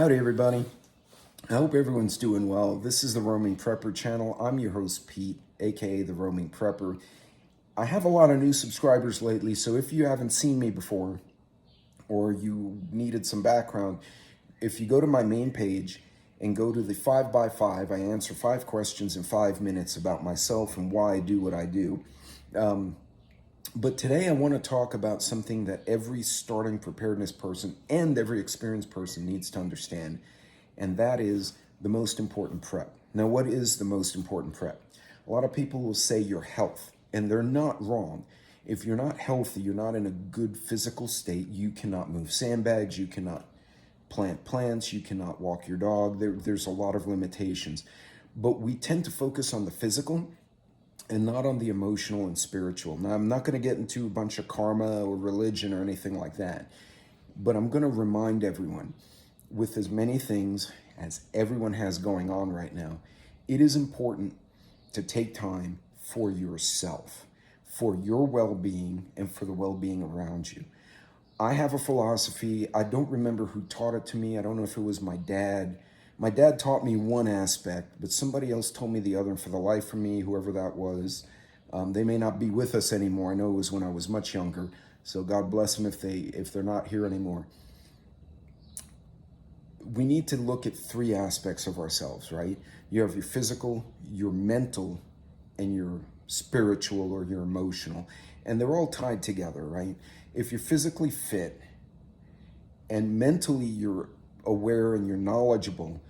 Howdy everybody. I hope everyone's doing well. This is the Roaming Prepper channel. I'm your host Pete, aka the Roaming Prepper. I have a lot of new subscribers lately, so if you haven't seen me before or you needed some background, if you go to my main page and go to the 5x5, I answer 5 questions in 5 minutes about myself and why I do what I do. But today I want to talk about something that every starting preparedness person and every experienced person needs to understand, and that is the most important prep. Now, what is the most important prep? A lot of people will say your health, and they're not wrong. If you're not healthy, you're not in a good physical state, you cannot move sandbags, you cannot plant plants, you cannot walk your dog. There's a lot of limitations. But we tend to focus on the physical and not on the emotional and spiritual. Now, I'm not going to get into a bunch of karma or religion or anything like that, but I'm going to remind everyone, with as many things as everyone has going on right now, it is important to take time for yourself, for your well-being, and for the well-being around you. I have a philosophy. I don't remember who taught it to me. I don't know if it was my dad. My dad taught me one aspect, but somebody else told me the other. And for the life of me, whoever that was, they may not be with us anymore. I know it was when I was much younger. So God bless them if they're not here anymore. We need to look at 3 aspects of ourselves, right? You have your physical, your mental, and your spiritual or your emotional. And they're all tied together, right? If you're physically fit and mentally you're aware and you're knowledgeable,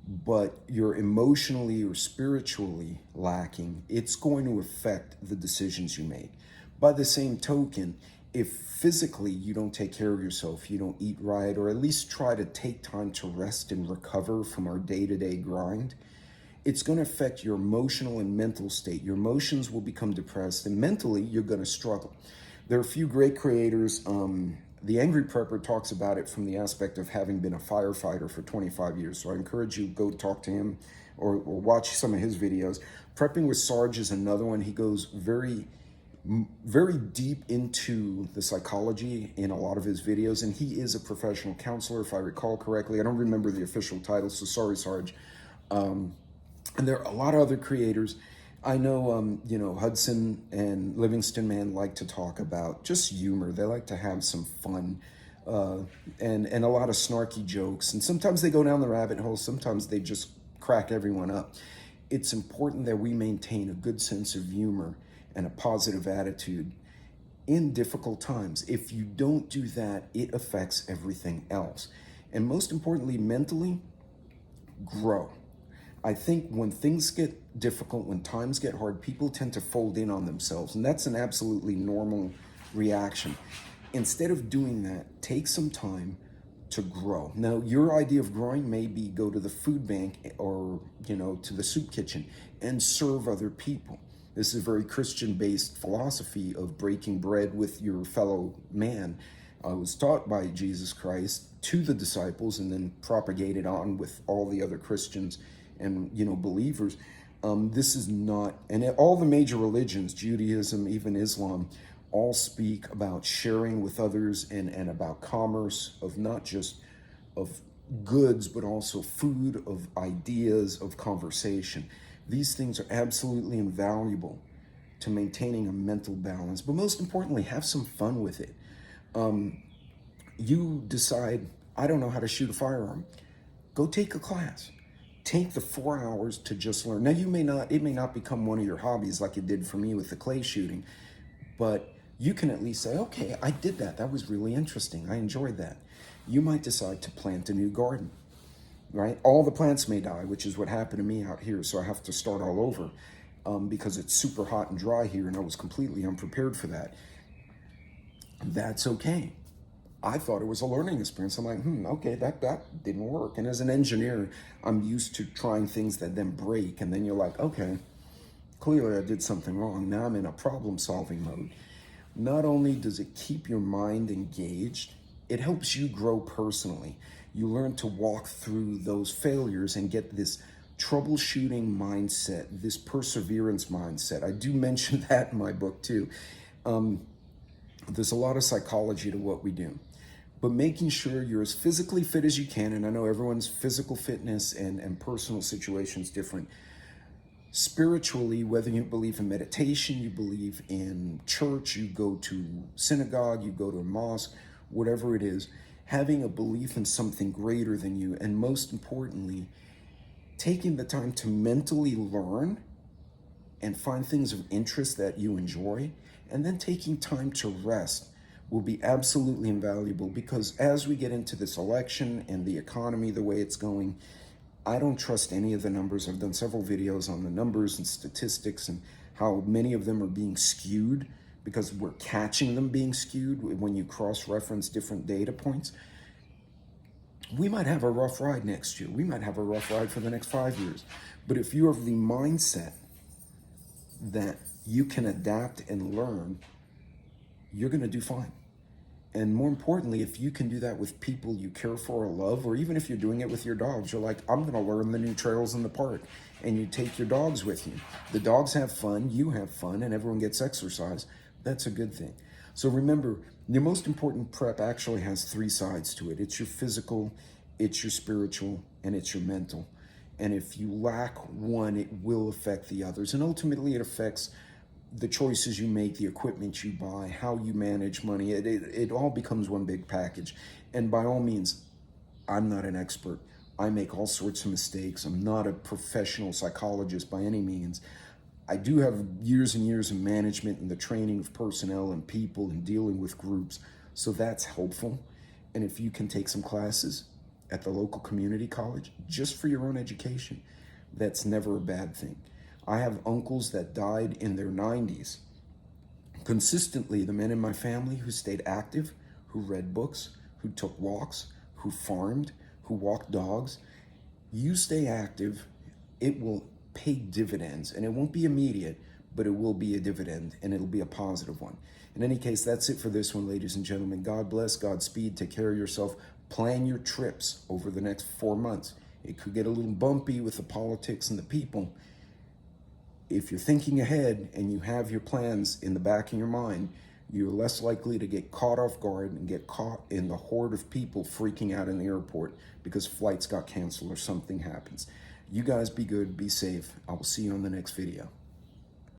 but you're emotionally or spiritually lacking, it's going to affect the decisions you make. By the same token, if physically you don't take care of yourself, you don't eat right, or at least try to take time to rest and recover from our day-to-day grind, it's going to affect your emotional and mental state. Your emotions will become depressed, and mentally you're going to struggle. There are a few great creators. The Angry Prepper talks about it from the aspect of having been a firefighter for 25 years. So I encourage you to go talk to him or watch some of his videos. Prepping with Sarge is another one. He goes very deep into the psychology in a lot of his videos, and he is a professional counselor, if I recall correctly. I don't remember the official title, so sorry, Sarge. And there are a lot of other creators. I know, Hudson and Livingston Man like to talk about just humor. They like to have some fun and a lot of snarky jokes. And sometimes they go down the rabbit hole. Sometimes they just crack everyone up. It's important that we maintain a good sense of humor and a positive attitude in difficult times. If you don't do that, it affects everything else. And most importantly, mentally, grow. I think when things get difficult, when times get hard, people tend to fold in on themselves, and that's an absolutely normal reaction. Instead of doing that, take some time to grow. Now, your idea of growing may be go to the food bank or, to the soup kitchen and serve other people. This is a very Christian-based philosophy of breaking bread with your fellow man. I was taught by Jesus Christ to the disciples and then propagated on with all the other Christians and believers. This is not, and all the major religions, Judaism, even Islam, all speak about sharing with others and about commerce of not just of goods, but also food, of ideas, of conversation. These things are absolutely invaluable to maintaining a mental balance, but most importantly, have some fun with it. You decide, I don't know how to shoot a firearm. Go take a class. Take the 4 hours to just learn. Now, it may not become one of your hobbies like it did for me with the clay shooting, but you can at least say, okay, I did that. That was really interesting. I enjoyed that. You might decide to plant a new garden, right? All the plants may die, which is what happened to me out here. So I have to start all over because it's super hot and dry here, and I was completely unprepared for that. That's okay. I thought it was a learning experience. I'm like, okay, that didn't work. And as an engineer, I'm used to trying things that then break. And then you're like, okay, clearly I did something wrong. Now I'm in a problem-solving mode. Not only does it keep your mind engaged, it helps you grow personally. You learn to walk through those failures and get this troubleshooting mindset, this perseverance mindset. I do mention that in my book too. There's a lot of psychology to what we do. but making sure you're as physically fit as you can. And I know everyone's physical fitness and personal situation is different. Spiritually, whether you believe in meditation, you believe in church, you go to synagogue, you go to a mosque, whatever it is, having a belief in something greater than you, and most importantly, taking the time to mentally learn and find things of interest that you enjoy, and then taking time to rest will be absolutely invaluable, because as we get into this election and the economy the way it's going, I don't trust any of the numbers. I've done several videos on the numbers and statistics and how many of them are being skewed, because we're catching them being skewed when you cross-reference different data points. We might have a rough ride next year. We might have a rough ride for the next 5 years. But if you have the mindset that you can adapt and learn, you're going to do fine. And more importantly, if you can do that with people you care for or love, or even if you're doing it with your dogs, you're like, I'm going to learn the new trails in the park. And you take your dogs with you. The dogs have fun, you have fun, and everyone gets exercise. That's a good thing. So remember, your most important prep actually has 3 sides to it. It's your physical, it's your spiritual, and it's your mental. And if you lack one, it will affect the others. And ultimately, it affects the choices you make, the equipment you buy, how you manage money. It all becomes one big package. And by all means, I'm not an expert. I make all sorts of mistakes. I'm not a professional psychologist by any means. I do have years and years of management and the training of personnel and people and dealing with groups. So that's helpful. And if you can take some classes at the local community college just for your own education, that's never a bad thing. I have uncles that died in their 90s. Consistently, the men in my family who stayed active, who read books, who took walks, who farmed, who walked dogs. You stay active, it will pay dividends, and it won't be immediate, but it will be a dividend, and it'll be a positive one. In any case, that's it for this one, ladies and gentlemen. God bless, Godspeed, take care of yourself. Plan your trips over the next 4 months. It could get a little bumpy with the politics and the people. If you're thinking ahead and you have your plans in the back of your mind, you're less likely to get caught off guard and get caught in the horde of people freaking out in the airport because flights got canceled or something happens. You guys be good, be safe. I will see you on the next video.